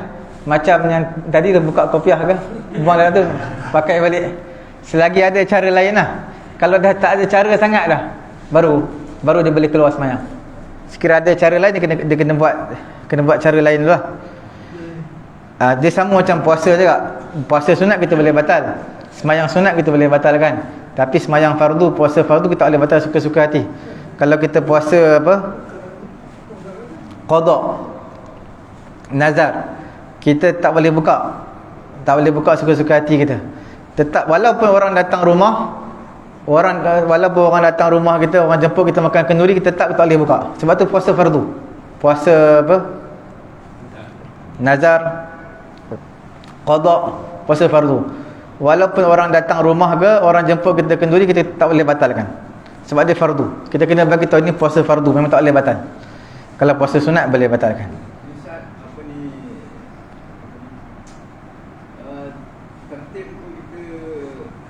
Macam yang tadi dia buka kopiah ke, buang dalam tu, pakai balik. Selagi ada cara lain lah. Kalau dah tak ada cara sangat dah, baru dia boleh keluar sembahyang. Sekiranya ada cara lain, dia kena buat cara lain dulu lah. Dia sama macam puasa juga. Puasa sunat kita boleh batal, sembahyang sunat kita boleh batalkan. Tapi sembahyang fardu, puasa fardu, kita tak boleh batal suka-suka hati. Kalau kita puasa qada, nazar, kita tak boleh buka. Tak boleh buka suka-suka hati kita. Tetap, walaupun orang datang rumah, walaupun orang datang rumah kita, orang jemput kita makan kenduri, kita tak boleh buka. Sebab tu puasa fardu. Puasa nazar, qada, puasa fardu. Walaupun orang datang rumah ke, orang jemput kita kenduri, kita tak boleh batalkan. Sebab dia fardu. Kita kena bagi tahu ini puasa fardu, memang tak boleh batal. Kalau puasa sunat boleh batalkan. Ustaz, tertib tu kita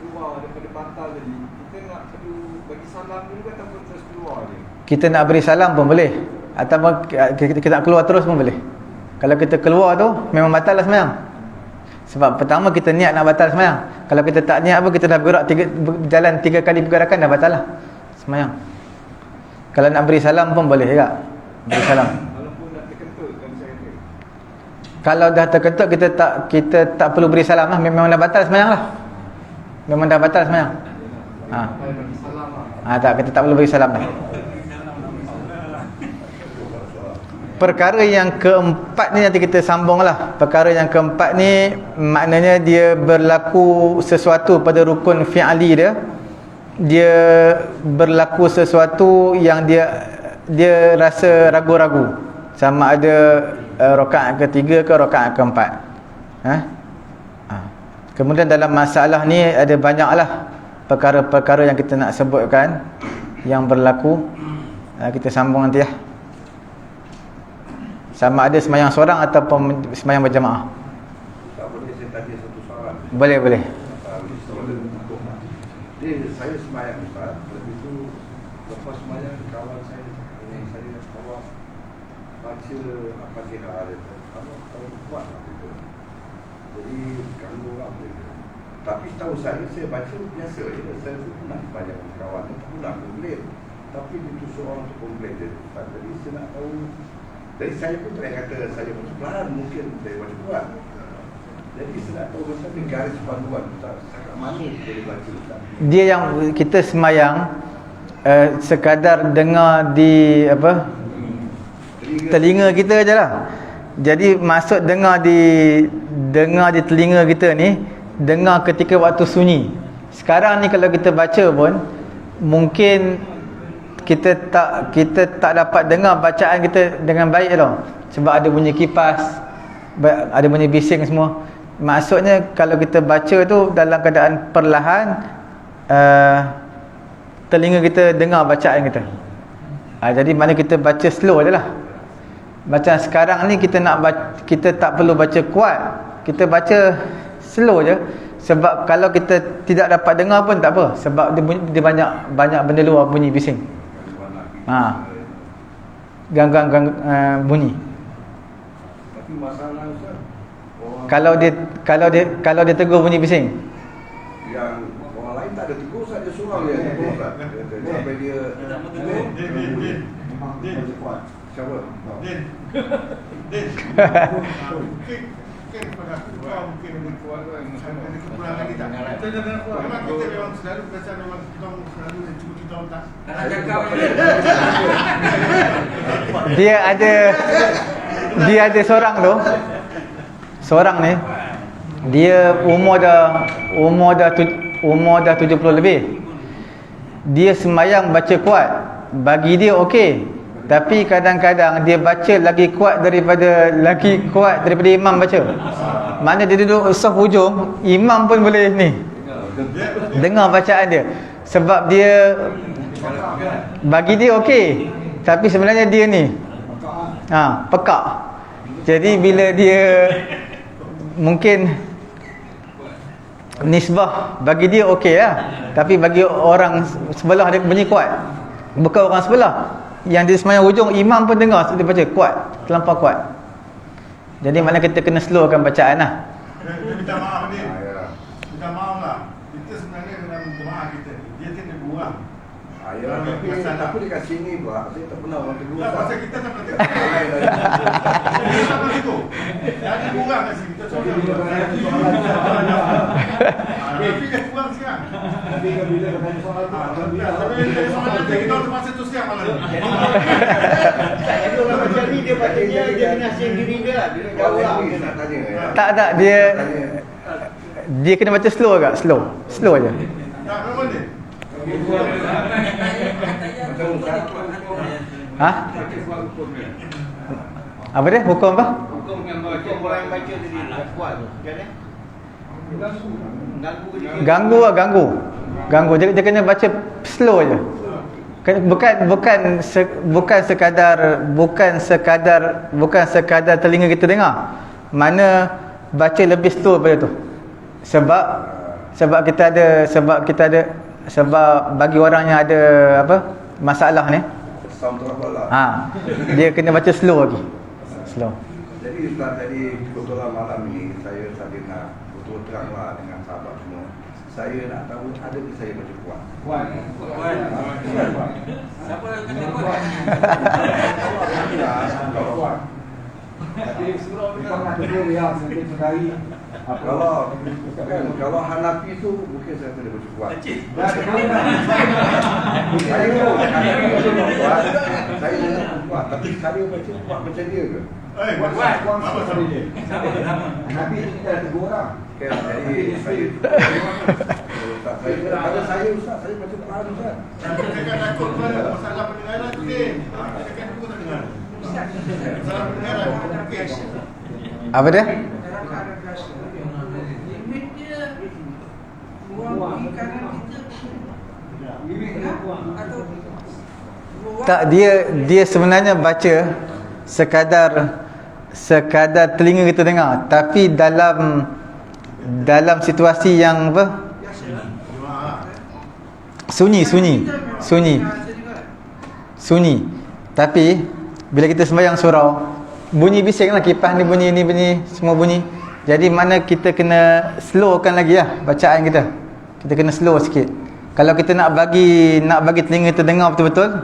keluar daripada batal tadi, kita nak perlu bagi salam dulu ataupun terus keluar je? Kita nak beri salam pun boleh, ataupun kita nak keluar terus pun boleh. Kalau kita keluar tu memang batal lah sembahyang. Sebab pertama kita niat nak batal sembahyang. Kalau kita tak niat apa, kita dah berjalan 3 kali pergerakan, dah batal lah sembahyang. Kalau nak beri salam pun boleh juga. Beri salam. Walaupun nak terkentut kan saya kata. Kalau dah terkentut, kita tak perlu beri salam lah. Memang dah batal sembahyang lah. Memang dah batal sembahyang. Tak, kita tak perlu beri salam dah. Perkara yang keempat ni nanti kita sambung lah. Perkara yang keempat ni maknanya dia berlaku sesuatu pada rukun fi'ali dia. Dia berlaku sesuatu yang dia rasa ragu-ragu sama ada rakaat ketiga ke rakaat keempat. Kemudian dalam masalah ni ada banyaklah perkara-perkara yang kita nak sebutkan yang berlaku. Kita sambung nanti lah. Sama ada sembahyang seorang ataupun sembahyang berjamaah. Tak boleh saya tanya satu soalan. Boleh. Saya sembahyang Ustaz. Lepas itu lepas sembahyang kawan saya yang saya bawa baca apa kira ada. Kalau kuat lah itu. Jadi ganggu orang mereka. Tapi tahu saya baca biasa je. Saya pernah sembahyang kawan itu pernah komplain. Tapi itu seorang tu komplain dia. Jadi saya nak tahu. Jadi saya pun tak kata saya baca pelan, mungkin saya baca kuat. Jadi saya nak tahu macam ni garis panduan Ustaz. Sangat mana boleh baca Ustaz? Dia yang kita sembahyang sekadar dengar di telinga kita je lah. Jadi maksud dengar di telinga kita ni, dengar ketika waktu sunyi. Sekarang ni kalau kita baca pun mungkin kita tak dapat dengar bacaan kita dengan baik tau. Sebab ada bunyi kipas, ada bunyi bising semua. Maksudnya kalau kita baca tu dalam keadaan perlahan, telinga kita dengar bacaan kita. Jadi mana kita baca slow je lah. Macam sekarang ni kita tak perlu baca kuat, kita baca slow je. Sebab kalau kita tidak dapat dengar pun tak apa, sebab dia banyak benda luar bunyi bising. Ganggang bunyi. Tapi masalah Ustaz, kalau dia tegur bunyi bising, yang orang lain tak ada tegur, saja seorang yang tegur Ustaz. Sampai dia siapa? Mungkin pada aku mungkin lebih kuat kan. Ada kekurangan kita. Memang kita memang selalu biasa memang kita selalu cuba kita tak. Dia ada seorang ni dia umur dah 70 lebih. Dia sembahyang baca kuat, bagi dia okey. Tapi kadang-kadang dia baca lagi kuat daripada imam baca. Mana dia duduk saf hujung, imam pun boleh ni dengar bacaan dia. Sebab dia bagi dia okey, tapi sebenarnya dia ni pekak. Jadi bila dia mungkin nisbah bagi dia okey lah, tapi bagi orang sebelah dia bunyi kuat. Bukan orang sebelah, yang di sembahyang hujung imam pun dengar dia baca kuat, terlampau kuat. Jadi mana kita kena slowkan bacaan lah. Minta maaf ni. Minta maaf lah. Kita sebenarnya dalam jemaah kita dia kena kurang. Tapi dekat sini pula saya tak pernah orang tegur. Pasal kita tak pernah tegur. Kita tak pernah tegur. Jadi kurang kat sini. Kita sorang. Tapi dia kurang sekarang. Tapi bila bertanya soal tu, Tapi soalan kita terpaksa tu siap malam. Jadi orang macam ni dia patutnya dia kena asing diri dia lah. Dia nak jauh lah. Saya nak tanya Tak dia kena baca slow agak, slow aja. Tak memang ni. Apa dia? Hukum apa? Hukum yang orang yang baca tadi kuat tu. Macam mana? Ganggu. Dia kena baca slow aja. Bukan sekadar telinga kita dengar. Mana baca lebih slow pada tu. Sebab bagi orang yang ada masalah ni, sound trouble lah. dia kena baca slow lagi. Slow. Jadi Jadi Ustaz, jadi kebetulan malam ini saya tadi nak betul teranglah dengan sahabat semua. Saya nak tahu ada ke saya baca kuat. Kuat. Siapa yang kata kuat? Kuat. Tapi kita nak dulu ya sampai sekali. Kalau Hanafi tu mungkin saya tidak baca kuat. Dah kenapa? Saya Hanafi tu kuat. Saya tidak kuat. Tapi saya baca kuat macam dia ke? Kuat sama dia. Sama. Nabi kita ada tegur orang. Okay, jadi saya kalau saya Ustaz, saya baca Quran Ustaz. Jangan takut pada masalah pendengaran tu ni. Jangan takut tak dengar. Masalah pendengaran okey. Apa dia? Dalam keadaan biasa, limit dia buang di kanan kita atau buang Tak, dia sebenarnya baca sekadar telinga kita dengar, tapi dalam situasi yang apa? Sunyi. Tapi bila kita sembahyang surau, bunyi bising lah, kipas ni bunyi, semua bunyi. Jadi mana kita kena slowkan lagi lah bacaan kita. Kita kena slow sikit. Kalau kita nak bagi telinga kita dengar betul-betul,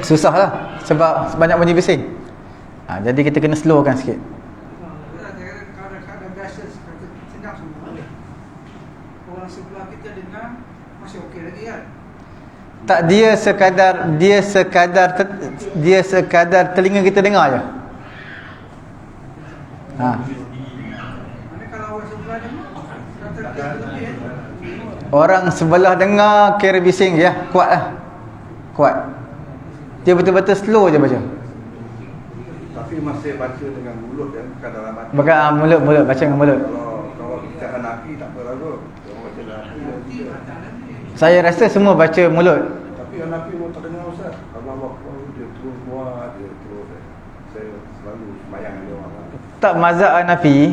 susah lah sebab banyak bunyi bising. Jadi kita kena slowkan sikit. kadang-kadang biasa sedap semua. Orang sebelah kita dengar masih okey lagi kan. Tak, dia sekadar telinga kita dengar je. Mana kalau orang sebelah dengar kata lebih kan. Orang sebelah dengar kira bising je, kuat lah. Kuat. Dia betul-betul slow je baca. Tapi masih baca dengan mulut kan, bukan dalam hati. Bukan mulut, baca dengan mulut. Kalau kita Hanafi tak apa lah kot. Kalau baca Hanafi dan kita. Saya rasa semua baca mulut. Tapi Hanafi pun tak dengar Ustaz. Allah Akbar dia terus buat, dia terus. Saya selalu sembahyang dengan orang lah. Tak, mazhab Hanafi,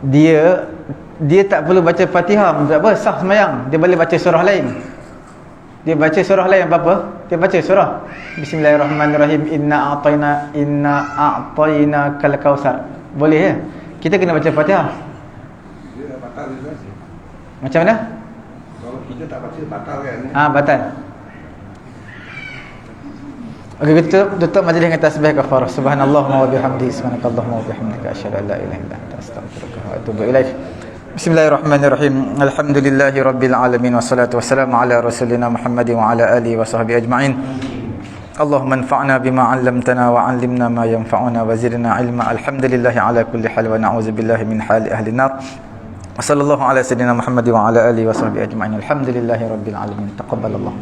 dia tak perlu baca Fatihah, tak apa, sah sembahyang. Dia boleh baca surah lain. Dia baca surah lain apa-apa, dia baca surah Bismillahirrahmanirrahim, inna a'tayna kal kausar. Boleh ya? Kita kena baca Fatihah. Dia dah batal Ustaz. Macam mana? Kalau kita tak baca batal kan. Batal. Okey, kita tutup majlis dengan tasbih kafarah. Subhanallah wa bihamdihi, subhanakallahumma wa bihamdika, asyhadu an la ilaha illa anta, astaghfiruka wa atubu ilaik. Bismillahirrahmanirrahim. Alhamdulillahi rabbil alamin, wassalatu wassalamu ala rasulina Muhammadin wa ala alihi wa sahbihi ajma'in. Allahumma anfa'na bima 'allamtana wa 'allimna ma yanfa'una wa zidna 'ilma. Alhamdulillahi ala kulli hal wa na'udzu billahi min hali ahli an-nar. Wa sallallahu ala sayyidina Muhammadin wa ala alihi wa sahbihi ajma'in. Alhamdulillahi rabbil alamin. Taqabbalallah.